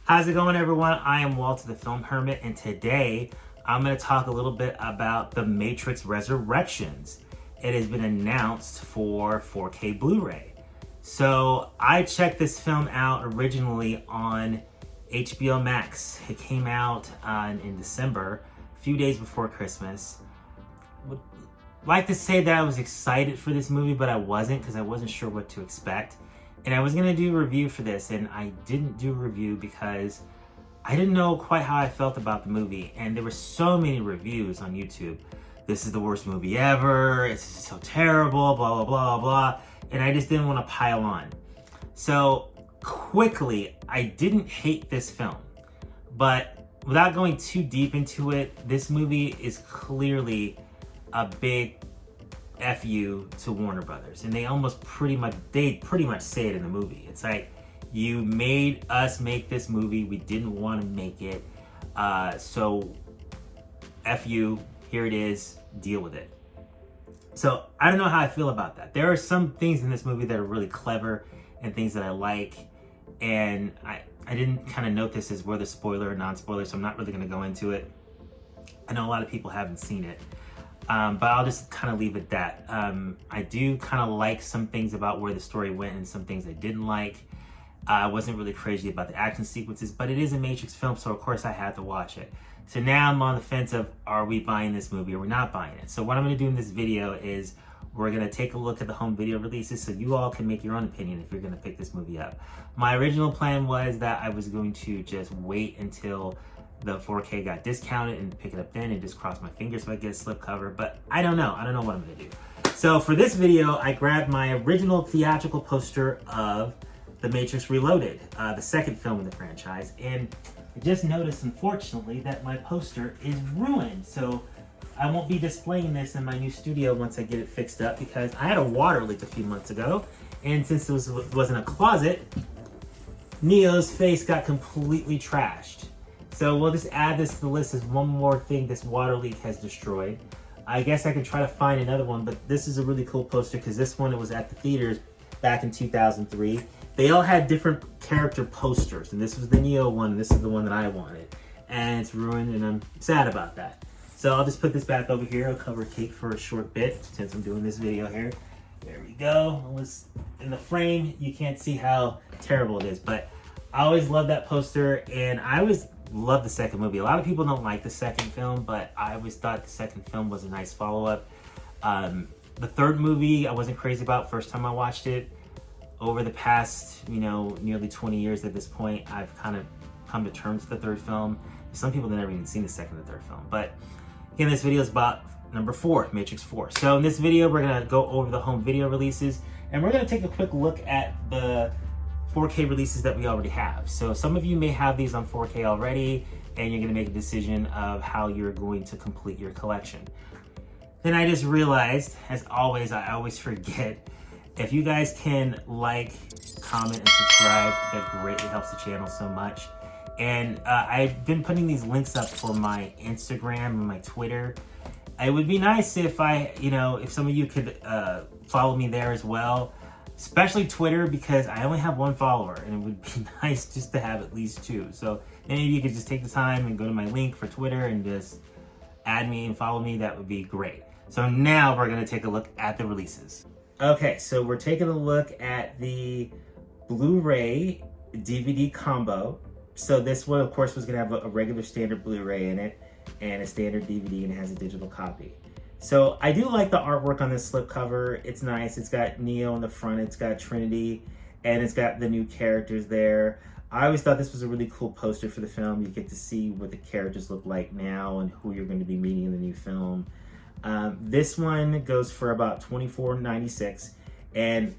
How's it going, everyone? I am Walter the Film Hermit, and today I'm going to talk a little bit about The Matrix Resurrections. It has been announced for 4K Blu-ray. So I checked this film out originally on HBO Max. It came out in December, a few days before Christmas. Would like to say that I was excited for this movie, but I wasn't, because I wasn't sure what to expect. And I was going to do a review for this, and I didn't do a review because I didn't know quite how I felt about the movie. And there were so many reviews on YouTube. This is the worst movie ever. It's so terrible, blah, blah, blah, blah. And I just didn't want to pile on. So quickly, I didn't hate this film. But without going too deep into it, this movie is clearly a big F you to Warner Brothers. And they pretty much say it in the movie. It's like, you made us make this movie. We didn't want to make it. So F you, here it is, deal with it. So I don't know how I feel about that. There are some things in this movie that are really clever and things that I like. And I didn't kind of note this as whether spoiler or non-spoiler, so I'm not really going to go into it. I know a lot of people haven't seen it. But I'll just kind of leave it at that. I do kind of like some things about where the story went and some things I didn't like. I wasn't really crazy about the action sequences, but it is a Matrix film, so of course I had to watch it. So now I'm on the fence of, are we buying this movie or we're not buying it? So what I'm going to do in this video is we're going to take a look at the home video releases so you all can make your own opinion if you're going to pick this movie up. My original plan was that I was going to just wait until the 4K got discounted and pick it up then and just cross my fingers so I get a slipcover, but I don't know what I'm gonna do. So for this video, I grabbed my original theatrical poster of The Matrix Reloaded, the second film in the franchise, and I just noticed, unfortunately, that my poster is ruined. So I won't be displaying this in my new studio once I get it fixed up, because I had a water leak a few months ago, and since it was in a closet, Neo's face got completely trashed. So we'll just add this to the list as one more thing this water leak has destroyed. I guess I could try to find another one, but this is a really cool poster because this one, it was at the theaters back in 2003. They all had different character posters, and this was the Neo one, and this is the one that I wanted. And it's ruined, and I'm sad about that. So I'll just put this back over here. I'll cover cake for a short bit since I'm doing this video here. There we go. It was in the frame. You can't see how terrible it is, but I always loved that poster, and I always love the second movie. A lot of people don't like the second film, but I always thought the second film was a nice follow-up. The third movie I wasn't crazy about first time I watched it. Over the past, nearly 20 years at this point, I've kind of come to terms with the third film. Some people have never even seen the second or third film. But again, this video is about number 4, Matrix 4. So in this video, we're gonna go over the home video releases, and we're gonna take a quick look at the 4K releases that we already have. So some of you may have these on 4K already, and you're gonna make a decision of how you're going to complete your collection. Then I just realized, as always, I always forget, if you guys can like, comment, and subscribe, that greatly helps the channel so much. And I've been putting these links up for my Instagram and my Twitter. It would be nice if if some of you could follow me there as well. Especially Twitter, because I only have 1 follower, and it would be nice just to have at least 2. So any of you could just take the time and go to my link for Twitter and just add me and follow me. That would be great. So now we're going to take a look at the releases. Okay, so we're taking a look at the Blu-ray DVD combo. So this one, of course, was going to have a regular standard Blu-ray in it and a standard DVD, and it has a digital copy. So I do like the artwork on this slipcover. It's nice. It's got Neo in the front. It's got Trinity, and it's got the new characters there. I always thought this was a really cool poster for the film. You get to see what the characters look like now and who you're going to be meeting in the new film. This one goes for about $24.96, and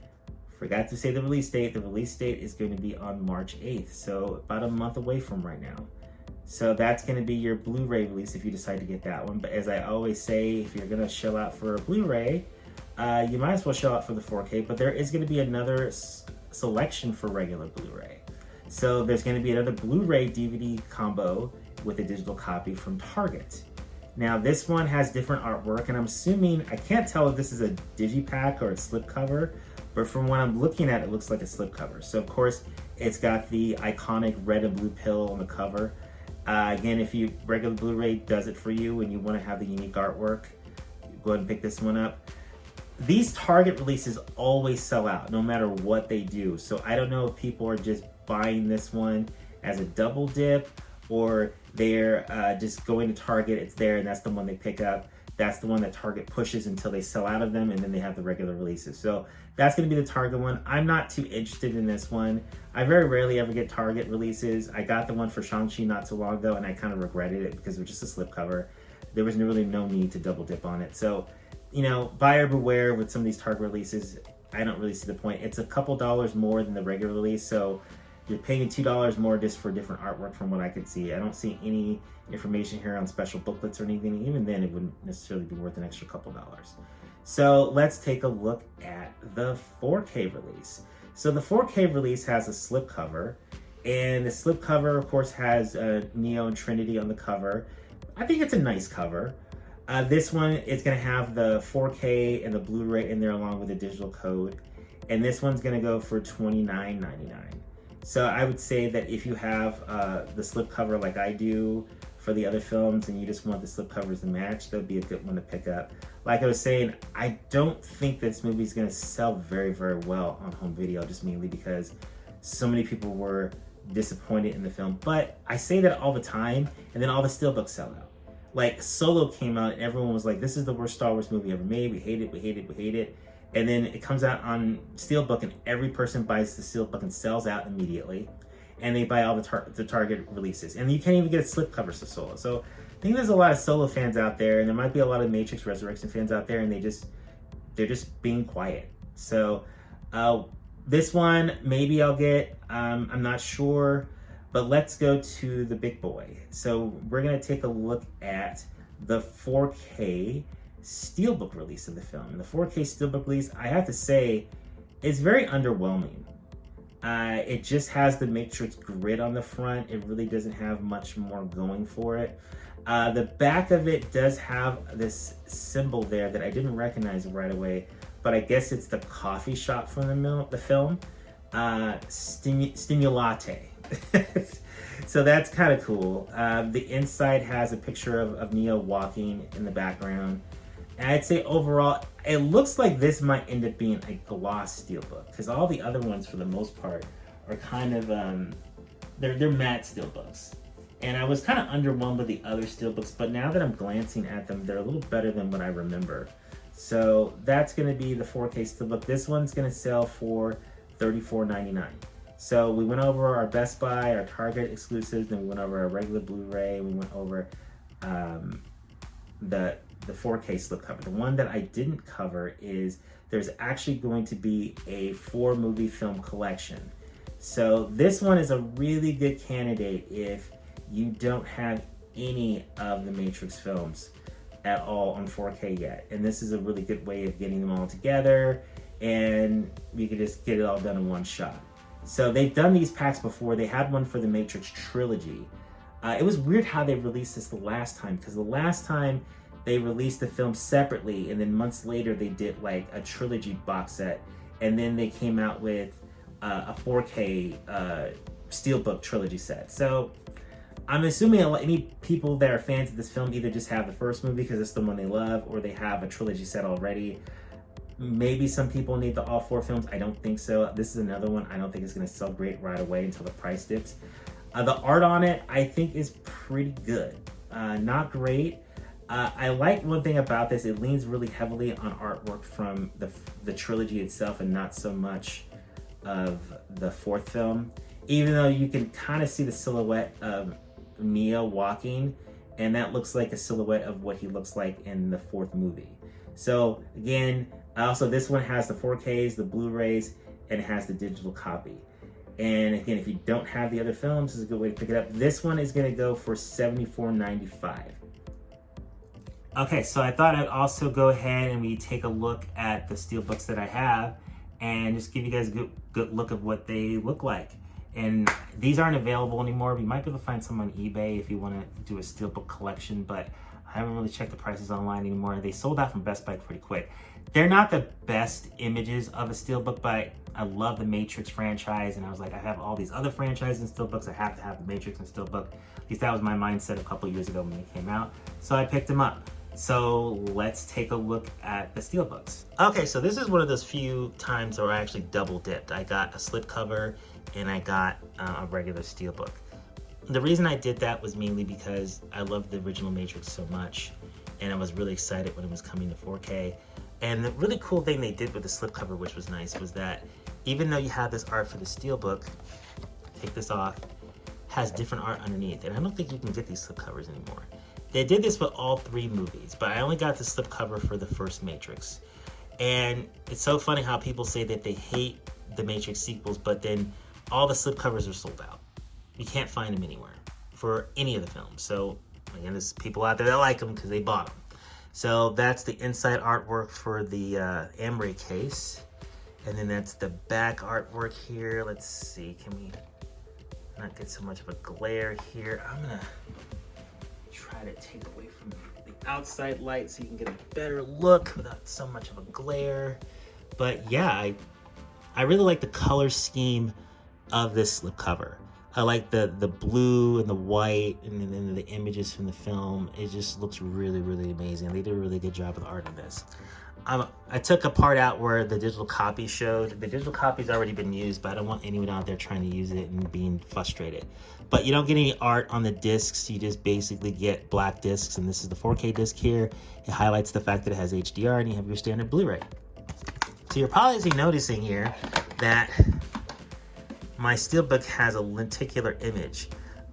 forgot to say the release date. The release date is going to be on March 8th, so about a month away from right now. So that's going to be your Blu-ray release if you decide to get that one. But as I always say, if you're going to shell out for a Blu-ray, you might as well shell out for the 4K. But there is going to be another selection for regular Blu-ray. So there's going to be another Blu-ray DVD combo with a digital copy from Target. Now this one has different artwork, and I'm assuming, I can't tell if this is a digipack or a slipcover, but from what I'm looking at, it looks like a slipcover. So of course, it's got the iconic red and blue pill on the cover. Again, if you regular Blu-ray does it for you and you want to have the unique artwork, go ahead and pick this one up. These Target releases always sell out, no matter what they do. So I don't know if people are just buying this one as a double dip, or they're just going to Target, it's there, and that's the one they pick up. That's the one that Target pushes until they sell out of them, and then they have the regular releases. So that's going to be the Target one. I'm not too interested in this one. I very rarely ever get Target releases. I got the one for Shang-Chi not too long ago, and I kind of regretted it because it was just a slipcover. There was really no need to double dip on it. So, you know, buyer beware with some of these Target releases. I don't really see the point. It's a couple dollars more than the regular release, so you're paying $2 more just for different artwork from what I could see. I don't see any information here on special booklets or anything. Even then, it wouldn't necessarily be worth an extra couple dollars. So let's take a look at the 4K release. So the 4K release has a slipcover, and the slipcover, of course, has Neo and Trinity on the cover. I think it's a nice cover. This one is going to have the 4K and the Blu-ray in there along with a digital code. And this one's going to go for $29.99. So I would say that if you have the slipcover like I do for the other films and you just want the slipcovers to match, that would be a good one to pick up. Like I was saying, I don't think this movie is going to sell very well on home video, just mainly because so many people were disappointed in the film. But I say that all the time, and then all the steelbooks sell out. Like Solo came out and everyone was like, this is the worst Star Wars movie ever made. We hate it, we hate it, we hate it. And then it comes out on steelbook and every person buys the steelbook and sells out immediately. And they buy all the Target releases. And you can't even get a slipcover for Solo. So I think there's a lot of Solo fans out there, and there might be a lot of Matrix Resurrection fans out there, and they're just being quiet. So this one, maybe I'll get, I'm not sure. But let's go to the big boy. So we're gonna take a look at the 4K steelbook release of the film. And the 4K steelbook release, I have to say, is very underwhelming. It just has the Matrix grid on the front. It really doesn't have much more going for it. The back of it does have this symbol there that I didn't recognize right away, but I guess it's the coffee shop from the film, Stimulate. So that's kind of cool. The inside has a picture of Neo walking in the background. And I'd say overall, it looks like this might end up being a gloss steelbook, because all the other ones, for the most part, are kind of, they're matte steelbooks. And I was kind of underwhelmed with the other steelbooks, but now that I'm glancing at them, they're a little better than what I remember. So that's going to be the 4K steelbook. This one's going to sell for $34.99. So we went over our Best Buy, our Target exclusives, then we went over our regular Blu-ray, we went over the 4K slipcover. The one that I didn't cover is there's actually going to be a 4-movie film collection. So this one is a really good candidate if you don't have any of the Matrix films at all on 4K yet. And this is a really good way of getting them all together, and you can just get it all done in one shot. So they've done these packs before. They had one for the Matrix trilogy. It was weird how they released this the last time, because the last time they released the film separately, and then months later they did like a trilogy box set, and then they came out with a 4K steelbook trilogy set. So I'm assuming any people that are fans of this film either just have the first movie because it's the one they love, or they have a trilogy set already. Maybe some people need all 4 films. I don't think so. This is another one I don't think is going to sell great right away until the price dips. The art on it, I think, is pretty good. Not great. I like one thing about this. It leans really heavily on artwork from the trilogy itself and not so much of the 4th film. Even though you can kind of see the silhouette of Neo walking, and that looks like a silhouette of what he looks like in the 4th movie. So again, also this one has the 4Ks, the Blu-rays, and it has the digital copy. And again, if you don't have the other films, this is a good way to pick it up. This one is going to go for $74.95. Okay, so I thought I'd also go ahead and we take a look at the steelbooks that I have and just give you guys a good look of what they look like. And these aren't available anymore. You might be able to find some on eBay if you want to do a steelbook collection, but I I haven't really checked the prices online anymore. They sold out from Best Buy pretty quick. They're not the best images of a steelbook, but I love the Matrix franchise, and I was like, I have all these other franchises in steelbooks. I have to have the Matrix and steelbook. At least that was my mindset a couple years ago when they came out. So I picked them up. So let's take a look at the steelbooks. Okay, so this is one of those few times where I actually double dipped. I got a slipcover and I got a regular steelbook. The reason I did that was mainly because I loved the original Matrix so much, and I was really excited when it was coming to 4K. And the really cool thing they did with the slipcover, which was nice, was that even though you have this art for the steelbook, take this off, has different art underneath. And I don't think you can get these slipcovers anymore. They did this with all 3 movies, but I only got the slipcover for the first Matrix. And it's so funny how people say that they hate the Matrix sequels, but then all the slipcovers are sold out. You can't find them anywhere for any of the films. So again, there's people out there that like them because they bought them. So that's the inside artwork for the Amray case. And then that's the back artwork here. Let's see, can we not get so much of a glare here? I'm gonna try to take away from the outside light so you can get a better look without so much of a glare. But yeah, I really like the color scheme of this slipcover. I like the blue and the white and then the images from the film. It just looks really, really amazing. They did a really good job with the art on this. I took a part out where the digital copy showed. The digital copy's already been used, but I don't want anyone out there trying to use it and being frustrated. But you don't get any art on the discs. You just basically get black discs, and this is the 4K disc here. It highlights the fact that it has HDR, and you have your standard Blu-ray. So you're probably noticing here that my steelbook has a lenticular image.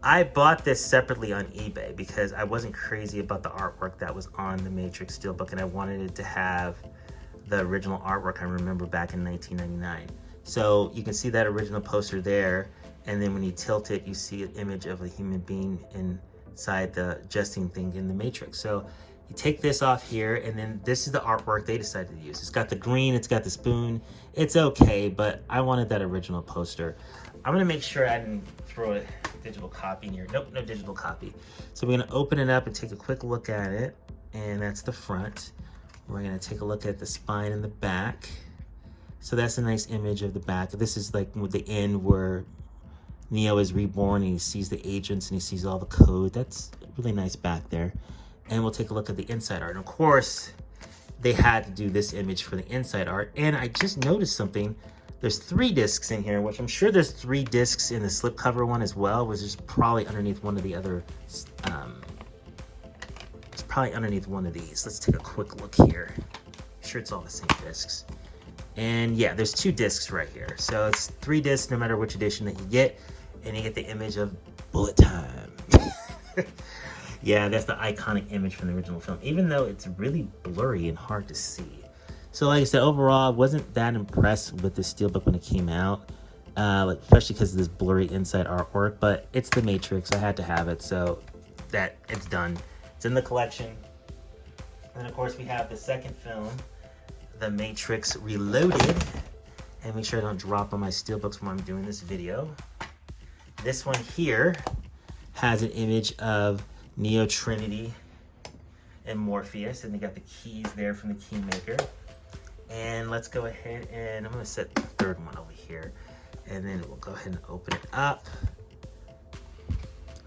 I bought this separately on eBay because I wasn't crazy about the artwork that was on the Matrix steelbook, and I wanted it to have the original artwork I remember back in 1999. So you can see that original poster there, and then when you tilt it, you see an image of a human being inside the adjusting thing in the Matrix. So you take this off here, and then this is the artwork they decided to use. It's got the green, it's got the spoon. It's okay, but I wanted that original poster. I'm gonna make sure I didn't throw a digital copy in here. Nope, no digital copy. So we're gonna open it up and take a quick look at it, and that's the front. We're gonna take a look at the spine and the back. So that's a nice image of the back. This is like with the end where Neo is reborn and he sees the agents and he sees all the code. That's really nice back there. And we'll take a look at the inside art. And of course, they had to do this image for the inside art. And I just noticed something. There's 3 discs in here, which I'm sure there's 3 discs in the slipcover one as well, which is probably underneath one of the other, it's probably underneath one of these. Let's take a quick look here. I'm sure it's all the same discs. And yeah, there's 2 discs right here. So it's 3 discs no matter which edition that you get, and you get the image of bullet time. Yeah, that's the iconic image from the original film, even though it's really blurry and hard to see. So like I said, overall, I wasn't that impressed with this steelbook when it came out, especially because of this blurry inside artwork, but it's the Matrix. I had to have it, so that it's done. It's in the collection. And of course, we have the second film, The Matrix Reloaded. And make sure I don't drop on my steelbooks when I'm doing this video. This one here has an image of Neo, Trinity, and Morpheus, and they got the keys there from the key maker. And let's go ahead and I'm gonna set the third one over here, and then we'll go ahead and open it up.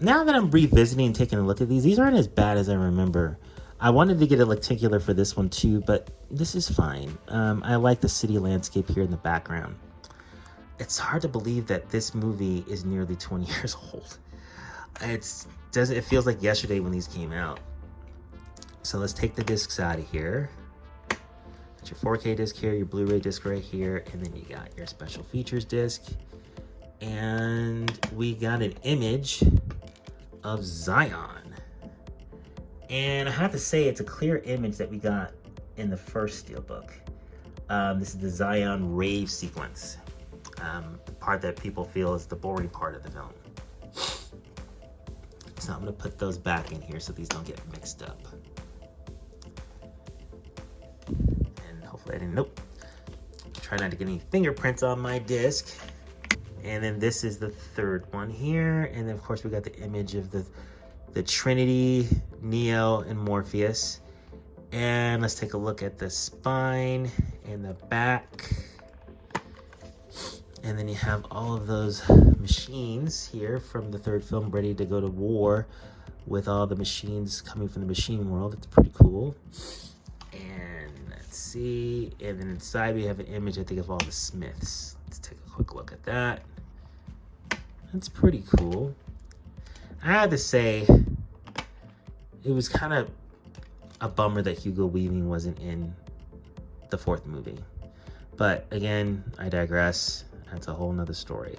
Now that I'm revisiting and taking a look at these aren't as bad as I remember. I wanted to get a lenticular for this one too, but this is fine. I like the city landscape here in the background. It's hard to believe that this movie is nearly 20 years old. It feels like yesterday when these came out. So let's take the discs out of here. Got your 4K disc here, your Blu-ray disc right here, and then you got your special features disc. And we got an image of Zion. And I have to say, it's a clear image that we got in the first steelbook. This is the Zion rave sequence. The part that people feel is the boring part of the film. So I'm gonna put those back in here so these don't get mixed up. And hopefully I didn't, nope. Try not to get any fingerprints on my disc. And then this is the third one here. And then of course we got the image of the Trinity Neo and Morpheus. And let's take a look at the spine and the back. And then you have all of those machines here from the third film ready to go to war with all the machines coming from the machine world. It's pretty cool. And let's see. And then inside we have an image, I think, of all the Smiths. Let's take a quick look at that. That's pretty cool. I have to say, it was kind of a bummer that Hugo Weaving wasn't in the fourth movie. But again, I digress. That's a whole nother story.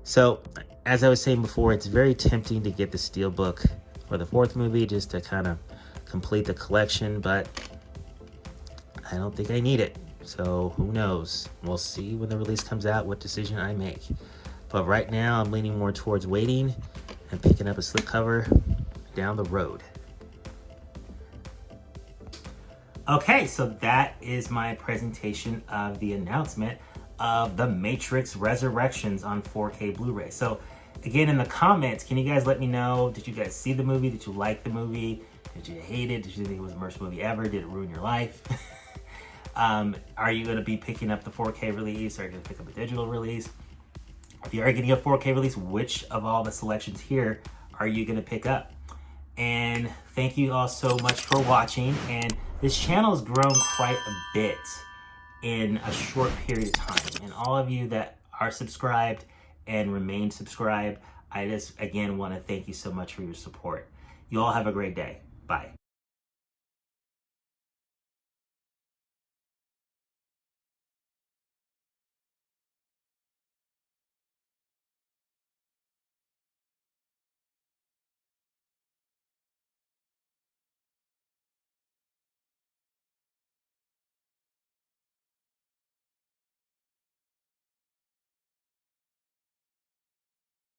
So, as I was saying before, it's very tempting to get the steelbook for the fourth movie just to kind of complete the collection, but I don't think I need it. So, who knows? We'll see when the release comes out what decision I make. But right now, I'm leaning more towards waiting and picking up a slipcover down the road. Okay, so that is my presentation of the announcement of The Matrix Resurrections on 4K Blu-ray. So again, in the comments, can you guys let me know, did you guys see the movie? Did you like the movie? Did you hate it? Did you think it was the worst movie ever? Did it ruin your life? Are you going to be picking up the 4K release? Are you going to pick up a digital release? If you are getting a 4K release, which of all the selections here are you going to pick up? And thank you all so much for watching. And this channel has grown quite a bit in a short period of time. And all of you that are subscribed and remain subscribed, I just, again, want to thank you so much for your support. You all have a great day. Bye.